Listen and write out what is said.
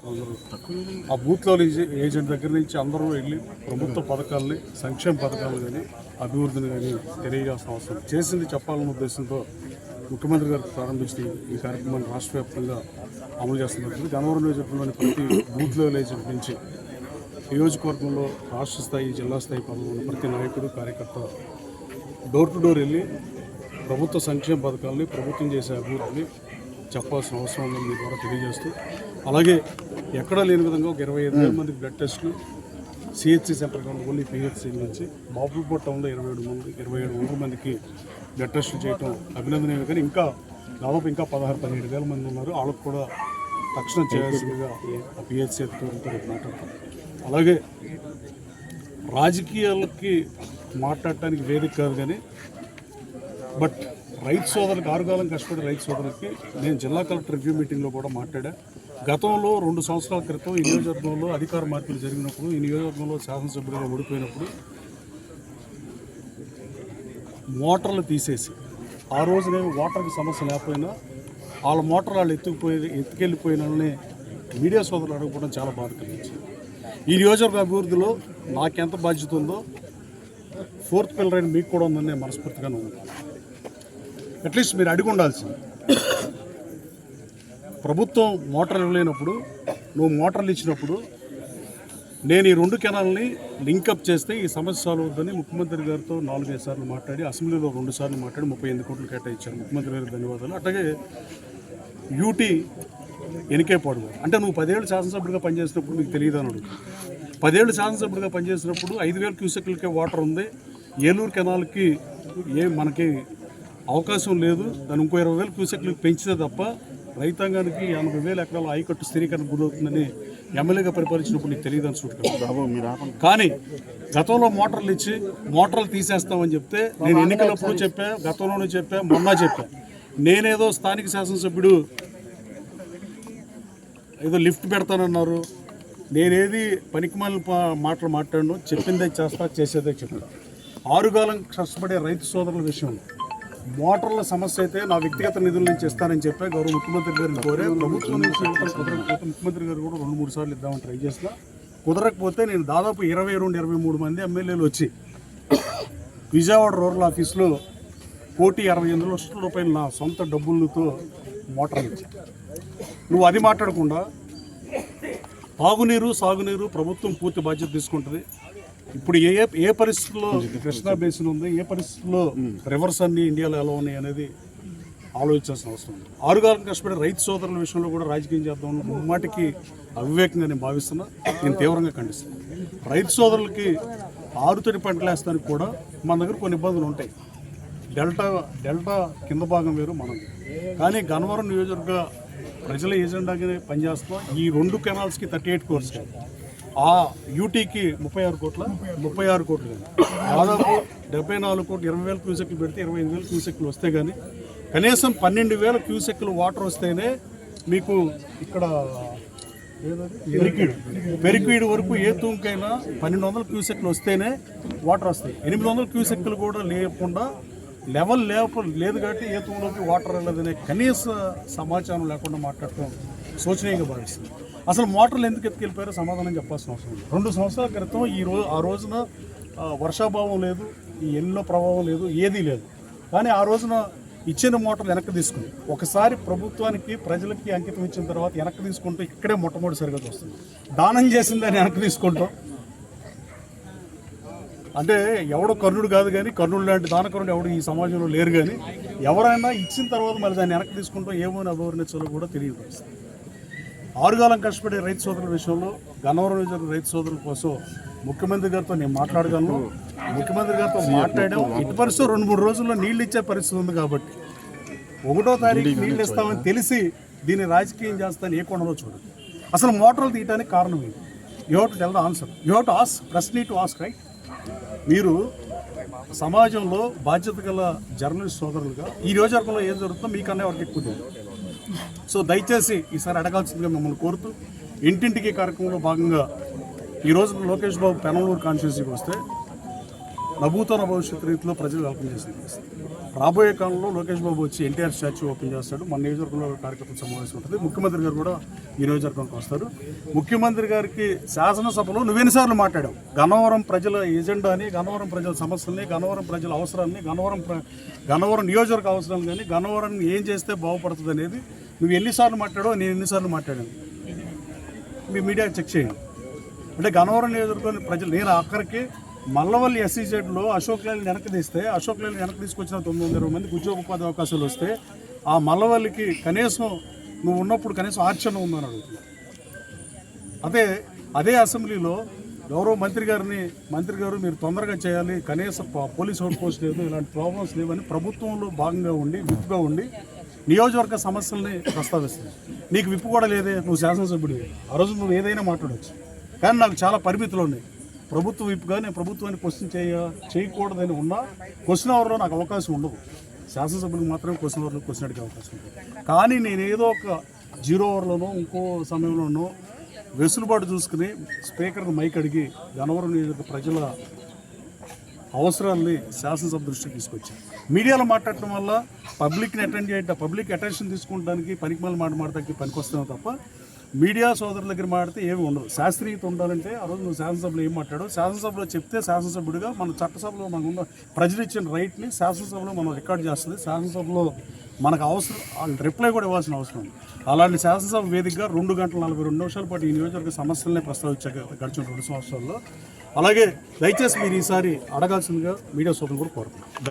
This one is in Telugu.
అందరూ ఆ బూత్లో ఏజెంట్ దగ్గర నుంచి అందరూ వెళ్ళి ప్రభుత్వ పథకాలని, సంక్షేమ పథకాలు కానీ అభివృద్ధిని కానీ తెలియజేసిన అవసరం చేసింది చెప్పాలన్న ఉద్దేశంతో ముఖ్యమంత్రి గారు ప్రారంభించిన ఈ కార్యక్రమాన్ని రాష్ట్ర వ్యాప్తంగా అమలు చేస్తున్నట్టు గన్నవరం నియోజకవర్గంలోని ప్రతి బూత్లో ఏజెంట్ నుంచి నియోజకవర్గంలో రాష్ట్ర స్థాయి, జిల్లా స్థాయి పదవులు ఉన్న ప్రతి నాయకుడు, కార్యకర్త డోర్ టు డోర్ వెళ్ళి ప్రభుత్వ సంక్షేమ పథకాలని, ప్రభుత్వం చేసే అభివృద్ధిని చెప్పాల్సిన అవసరం ఉందని మీ ద్వారా తెలియజేస్తూ, అలాగే ఎక్కడా లేని విధంగా ఒక 25,000 మందికి బ్లడ్ టెస్టులు సిహెచ్సి సెంటర్ కానీ ఓన్లీ పిహెచ్సి నుంచి బాపులపూర్ టౌన్లో 2700 మందికి బ్లడ్ టెస్టులు చేయడం అభినందనీయం. కానీ ఇంకా దాదాపు 16-17,000 మంది ఉన్నారు. వాళ్ళకు కూడా తక్షణం చేయాల్సిందిగా పిహెచ్సి అధికారులతో మాట్లాడతాం. అలాగే రాజకీయాలకి మాట్లాడటానికి వేదిక కాదు, కానీ బట్ రైతు సోదరులకు, ఆరుగాలం కష్టపడే రైతు సోదరులకి నేను జిల్లా కలెక్టర్ రివ్యూ మీటింగ్లో కూడా మాట్లాడా. గతంలో 2 సంవత్సరాల క్రితం ఈ నియోజకవర్గంలో అధికార మార్పులు జరిగినప్పుడు, ఈ నియోజకవర్గంలో శాసనసభ్యులుగా ఓడిపోయినప్పుడు మోటార్లు తీసేసి, ఆ రోజునే వాటర్కి సమస్య లేకపోయినా వాళ్ళ మోటార్ వాళ్ళు ఎత్తుకెళ్ళిపోయిన వాళ్ళని మీడియా సోదరులు అడగకపోవడం చాలా బాధ కలిగించింది. ఈ నియోజకవర్గ అభివృద్ధిలో నాకెంత బాధ్యత ఉందో 4th పిల్లర్ అయిన మీకు కూడా ఉందని నేను మనస్ఫూర్తిగా నమ్ముతాను. అట్లీస్ట్ మీరు అడిగి ఉండాల్సింది. ప్రభుత్వం మోటార్లు ఇవ్వలేనప్పుడు, నువ్వు మోటార్లు ఇచ్చినప్పుడు నేను ఈ 2 కెనాల్ని లింకప్ చేస్తే ఈ సమస్య సాల్వ్ అవుతుందని ముఖ్యమంత్రి గారితో 4-5 సార్లు మాట్లాడి, అసెంబ్లీలో 2 సార్లు మాట్లాడి 38 కోట్లు కేటాయించారు. ముఖ్యమంత్రి గారికి ధన్యవాదాలు. అట్లాగే యూటీ ఎనికేపాడు అంటే నువ్వు 10 ఏళ్ళు శాసనసభ్యుడిగా పనిచేసినప్పుడు మీకు తెలియదు అని అడుగు. 10 ఏళ్ళు శాసనసభ్యుడిగా పనిచేసినప్పుడు 5,000 క్యూసెక్లకే వాటర్ ఉంది. ఏలూరు కెనాల్కి మనకి అవకాశం లేదు. దాన్ని ఇంకో 20,000 క్యూసెక్లకు పెంచితే తప్ప రైతాంగానికి 80,000 ఎకరాల ఆయకట్టు స్థిరీకరణ గురవుతుందని ఎమ్మెల్యేగా పరిపాలించినప్పుడు నీకు తెలియదు అని చూడటం. కానీ గతంలో మోటార్లు ఇచ్చి మోటార్లు తీసేస్తామని చెప్తే నేను ఎన్నికలప్పుడు చెప్పా, గతంలోనే చెప్పా, మొన్న చెప్పా. నేనేదో స్థానిక శాసనసభ్యుడు ఏదో లిఫ్ట్ పెడతానన్నారు. నేనేది పనికిమాలిన మాటలు మాట్లాడను, చెప్పిందే చేస్తా, చేసేదే చెప్తా. ఆరుగాలం కష్టపడే రైతు సోదరుల విషయంలో మోటార్ల సమస్య అయితే నా వ్యక్తిగత నిధుల నుంచి ఇస్తానని చెప్పి గౌరవ ముఖ్యమంత్రి గారిని కోరే, ప్రభుత్వం నుంచి ఇవ్వడం కుదరకపోతే ముఖ్యమంత్రి గారు కూడా 2-3 సార్లు ఇద్దామని ట్రై చేసినా కుదరకపోతే నేను దాదాపు 22-23 మంది ఎమ్మెల్యేలు వచ్చి విజయవాడ రూరల్ ఆఫీస్లో 1,68 లక్షల రూపాయలు నా సొంత డబ్బులతో మోటార్లు ఇచ్చాను. నువ్వు అది మాట్లాడకుండా తాగునీరు, సాగునీరు ప్రభుత్వం పూర్తి బాధ్యత తీసుకుంటుంది. ఇప్పుడు ఏ పరిస్థితుల్లో కృష్ణా బేసిన్ ఉంది, ఏ పరిస్థితుల్లో రివర్స్ అన్ని ఇండియాలో ఎలా ఉన్నాయి అనేది ఆలోచించాల్సిన అవసరం ఉంది. ఆరుగాలం కష్టపడే రైతు సోదరుల విషయంలో కూడా రాజకీయం చేద్దాం ముమ్మాటికి అవివేకంగా నేను భావిస్తున్నా. నేను తీవ్రంగా ఖండిస్తున్నాను. రైతు సోదరులకి ఆరుతడి పంటలు వేస్తానికి కూడా మన దగ్గర కొన్ని ఇబ్బందులు ఉంటాయి. డెల్టా కింద భాగం వేరు మనం. కానీ గన్నవరం నియోజకవర్గ ప్రజల ఏజెండాగానే పనిచేస్తున్నాం. ఈ 2 కెనాల్స్కి 38 కోర్స్, ఆ యూటీకి 36 కోట్లు కానీ దాదాపు 74 కోట్లు, 20,000 క్యూసెక్లు పెడితే 25,000 క్యూసెక్లు వస్తే కానీ కనీసం 12,000 క్యూసెక్లు వాటర్ వస్తేనే మీకు ఇక్కడ పెరిక్వీడ్ వరకు ఏ తూంకైనా 1,200 క్యూసెక్లు వస్తేనే వాటర్ వస్తాయి. 800 క్యూసెక్లు కూడా లేకుండా లెవెల్ లేదు కాబట్టి ఏ తూంలోకి వాటర్ వెళ్ళదనే కనీస సమాచారం లేకుండా మాట్లాడటం శోచనీయంగా భావిస్తుంది. అసలు మోటార్లు ఎందుకు ఎత్తుకెళ్ళిపోయారో సమాధానం చెప్పాల్సిన అవసరం ఉంది. 2 సంవత్సరాల క్రితం ఆ రోజున వర్షాభావం లేదు, ఈ ఎల్లో ప్రభావం లేదు, ఏదీ లేదు. కానీ ఆ రోజున ఇచ్చిన మోటార్లు వెనక్కి తీసుకుని ఒకసారి ప్రభుత్వానికి, ప్రజలకి అంకితం ఇచ్చిన తర్వాత వెనక్కి తీసుకుంటూ ఇక్కడే మొట్టమొదటిసారిగా వస్తుంది. దానం చేసిందని వెనక్కి తీసుకుంటాం అంటే ఎవడో కర్ణుడు కాదు, కానీ కర్ణుడు లాంటి దానకరుడు ఎవడు ఈ సమాజంలో లేరు. కానీ ఎవరైనా ఇచ్చిన తర్వాత మళ్ళీ దాన్ని వెనక్కి తీసుకుంటాం ఏమోని అభివర్ణించాలో కూడా తెలియదు. ఆరుగాలం కష్టపడే రైతు సోదరుల విషయంలో గన్నవరం రైతు సోదరుల కోసం ముఖ్యమంత్రి గారితో నేను మాట్లాడగలను. ముఖ్యమంత్రి గారితో మాట్లాడాం. ఇటు పరిస్థితి 2-3 రోజుల్లో నీళ్ళు ఇచ్చే పరిస్థితి ఉంది కాబట్టి 1వ తారీఖు నీళ్ళు ఇస్తామని తెలిసి దీన్ని రాజకీయం చేస్తాను ఏ కోణంలో చూడండి. అసలు మోటార్లు తీయడానికి కారణం ఏంటి? You have to tell the answer. You have to ask, press need to ask, right? మీరు సమాజంలో బాధ్యత గల జర్నలిస్ట్ సోదరులుగా ఈ నియోజకవర్గంలో ఏం జరుగుతుందో మీకన్నా ఎవరికి ఎక్కువ తెలియదు. సో దయచేసి ఈసారి అడగాల్సిందిగా మిమ్మల్ని కోరుతూ, ఇంటింటికి కార్యక్రమంలో భాగంగా ఈరోజు లోకేష్ బాబు పెనమలూరు కాన్స్టిట్యున్సీకి వస్తే నభూతోన భవిష్యత్తు రీతిలో ప్రజలు వెల్కమ్ చేసిన పరిస్థితి. రాబోయే కాలంలో లోకేష్ బాబు వచ్చి ఎన్టీఆర్ స్టాచ్యూ ఓపెన్ చేస్తాడు. మన నియోజకవర్గంలో కార్యకర్తల సమావేశం ఉంటుంది. ముఖ్యమంత్రి గారు కూడా ఈ నియోజకవర్గానికి వస్తారు. ముఖ్యమంత్రి గారికి శాసనసభలో నువ్వెన్నిసార్లు మాట్లాడావు గన్నవరం ప్రజల ఎజెండాని, గన్నవరం ప్రజల సమస్యల్ని, గన్నవరం ప్రజల అవసరాన్ని, గన్నవరం నియోజకవర్గ అవసరాలు కానీ గన్నవరాన్ని ఏం చేస్తే బాగుపడుతుంది అనేది నువ్వు ఎన్నిసార్లు మాట్లాడావు, నేను ఎన్నిసార్లు మాట్లాడాను. మీ మీడియా చెక్ చేయండి. అంటే గన్నవరం నియోజకవర్గం ప్రజలు, నేను అక్కడికి మల్లవల్లి SEZలో అశోక్ లైన్ వెనక్కి తీస్తే, అశోక్ లైన్ వెనక్కి తీసుకొచ్చిన 920 మందికి ఉద్యోగ ఉపాధి అవకాశాలు వస్తే ఆ మల్లవల్లికి కనీసం నువ్వు ఉన్నప్పుడు కనీసం ఆర్చన ఉందని అడుగుతున్నా. అదే అసెంబ్లీలో గౌరవ మంత్రి గారు మీరు తొందరగా చేయాలి, కనీసం పోలీస్ అవుట్ పోస్ట్ లేదు, ఇలాంటి ప్రాబ్లమ్స్ లేవని ప్రభుత్వంలో భాగంగా ఉండి విప్పుగా ఉండి నియోజకవర్గ సమస్యల్ని ప్రస్తావిస్తుంది. నీకు విప్పు కూడా లేదే, నువ్వు శాసనసభ్యుడివి, ఆ రోజు నువ్వు ఏదైనా మాట్లాడవచ్చు. కానీ నాకు చాలా పరిమితులు ఉన్నాయి. ప్రభుత్వ విప్పుగా నేను ప్రభుత్వాన్ని క్వశ్చన్ చేయకూడదని ఉన్నా క్వశ్చన్ అవర్లో నాకు అవకాశం ఉండదు. శాసనసభ్యులకు మాత్రమే క్వశ్చన్ అవర్లో క్వశ్చన్ అడిగే అవకాశం ఉంటుంది. కానీ నేను ఏదో ఒక 0 అవర్లోనో ఇంకో సమయంలోనో వెసులుబాటు చూసుకుని స్పీకర్ని మైక్ అడిగి గన్నవరం నియోజక ప్రజల అవసరాలని శాసనసభ దృష్టికి తీసుకొచ్చాను. మీడియాలో మాట్లాడటం వల్ల పబ్లిక్ అటెన్షన్ తీసుకుంటానికి పనికిమాల మాట్లాడటానికి పనికొస్తున్నావు తప్ప మీడియా సోదరుల దగ్గర మాట్లాడితే ఏమి ఉండదు. శాస్త్రీయత ఉండాలంటే ఆ రోజు నువ్వు శాసనసభలో ఏం మాట్లాడో శాసనసభలో చెప్తే శాసనసభ్యుడిగా మన చట్టసభలో మనకున్న ప్రజలు ఇచ్చిన రైట్ని శాసనసభలో మనం రికార్డ్ చేస్తుంది. శాసనసభలో మనకు అవసరం వాళ్ళు రిప్లై కూడా ఇవ్వాల్సిన అవసరం ఉంది. అలాంటి శాసనసభ వేదికగా 2 గంటల 42 నిమిషాల పాటు ఈ నియోజకవర్గ సమస్యలనే ప్రస్తావించాక గడిచిన 2 సంవత్సరాల్లో. అలాగే దయచేసి మీరు ఈసారి అడగాల్సిందిగా మీడియా సోదరులు కూడా కోరుతున్నాను.